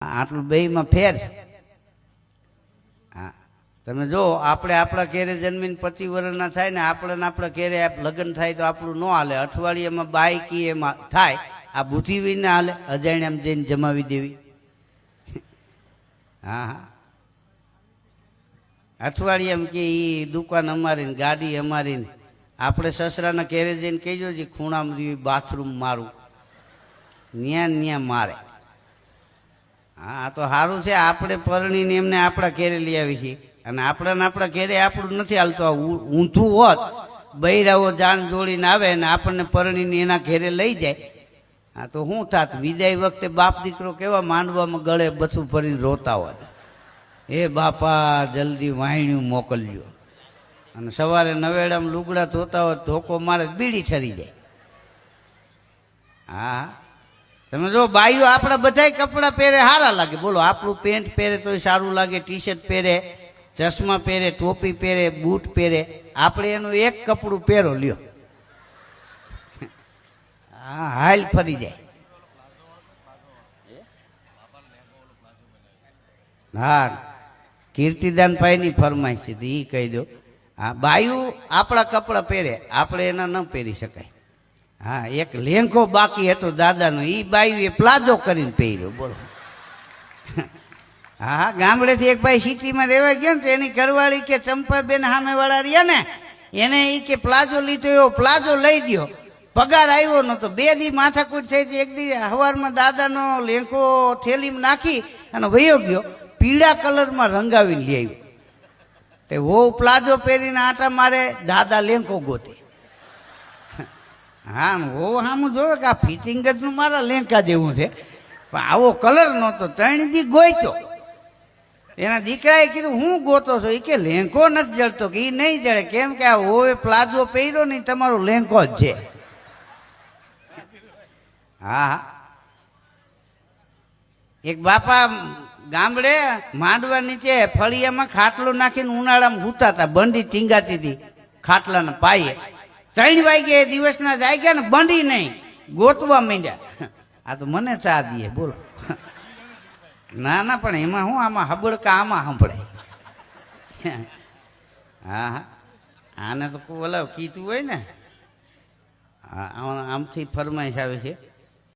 આટલું બેયમાં ફેર છે. હા, તમે જો આપણે આપણા ઘેરે જન્મીને 25 વર્ષના થાય ને આપણા ઘેરે લગ્ન થાય તો આપણું ન હાલે. અઠવાડિયામાં બાઈકી એમાં થાય, આ બુદ્ધિ વિને હાલે. અજાણ્યામાં જઈને જમાવી દેવી. હા હા, અઠવાડિયામાં કે એ દુકાન અમારી ગાડી અમારી. આપણે સસરાના ઘેરે જઈને કહેજો જે ખૂણામાં રહ્યું બાથરૂમ મારું, ન્યા મારે. હા, તો સારું છે આપણે પરણીને એમને આપણા ઘેરે લઈ આવી છીએ. અને આપણા ઘેરે આપણું નથી હાલતું. ઊંધું હોત, બૈરાઓ જાન જોડીને આવે ને આપણને પરણીને એના ઘેરે લઈ જાય. હા, તો શું થાત? વિદાય વખતે બાપ દીકરો કેવા માંડવામાં ગળે બથું ભરીને રોતા હોત, એ બાપા જલ્દી વાહિણ્યું મોકલજો. અને સવારે નવેડામાં લુગડા ધોતા હોય, ધોકો મારે બીડી ઠરી જાય. હા, તમે જો બાઈઓ આપણા બધાય કપડાં પહેરે સારા લાગે. બોલો, આપણું પેન્ટ પહેરે તોય સારું લાગે, ટી શર્ટ પહેરે, ચશ્મા પહેરે, ટોપી પહેરે, બૂટ પહેરે. આપણે એનું એક કપડું પહેરો લ્યો, હા, હાલ ફરી જાય. હા, કીર્તિદાન ભાઈની ફરમાઈશ છે, એ કહી દો. હા, બાયું આપણા કપડાં પહેરે, આપણે એના ન પહેરી શકાય. હા, એક લેંઘો બાકી હતો દાદાનો, એ બાયું એ પ્લાઝો કરીને પહેર્યો. બોલો. હા, ગામડેથી એક ભાઈ સિટીમાં રહેવા ગયો ને તો એની ઘરવાળી કે ચંપાબેન સામેવાળા રહ્યા ને, એને એ કે પ્લાઝો લીધો, એવો પ્લાઝો લઈ ગયો. પગાર આવ્યો નતો, 2 દી માથાકૂટ થઈ હતી. એક દી સવારમાં દાદાનો લેંઘો થેલીમાં નાખી અને વયો ગયો, પીળા કલરમાં રંગાવીને લઈ આવ્યો. તે વહુ પ્લાઝો પહેરીને આટા મારે, દાદા લેંઘો ગોતે. હા, વહુ સામું જોવે કે આ ફિટિંગ જ મારા લેંઘા જેવું છે, પણ આવો કલર નહોતો. 3 દી ગોઈતો. એના દીકરાએ કીધું, હું ગોતો છો? એ કે લેંઘો નથી જળતો. કે એ નહીં જળે, કેમ કે આ હોવે પ્લાઝો પહેર્યો ને તમારો લેંઘો જ છે. હા, એક બાપા ગામડે માંડવા નીચે ફળિયામાં ખાટલો નાખીને ઉનાળામાં સૂતા હતા. બંડી ટીંગાતી હતી ખાટલાના પાયે. 3 વાગે દિવસના જાગ્યા ને બંડી નહીં, ગોતવા માંડ્યા. આ તો મને ચા દે. બોલો. ના ના, પણ એમાં હું આમાં હબળકા આમાં સંભળાય. હા હા, આને તો ઓલા કીધું હોય ને. હા, આમથી ફરમાઈશ આવે છે.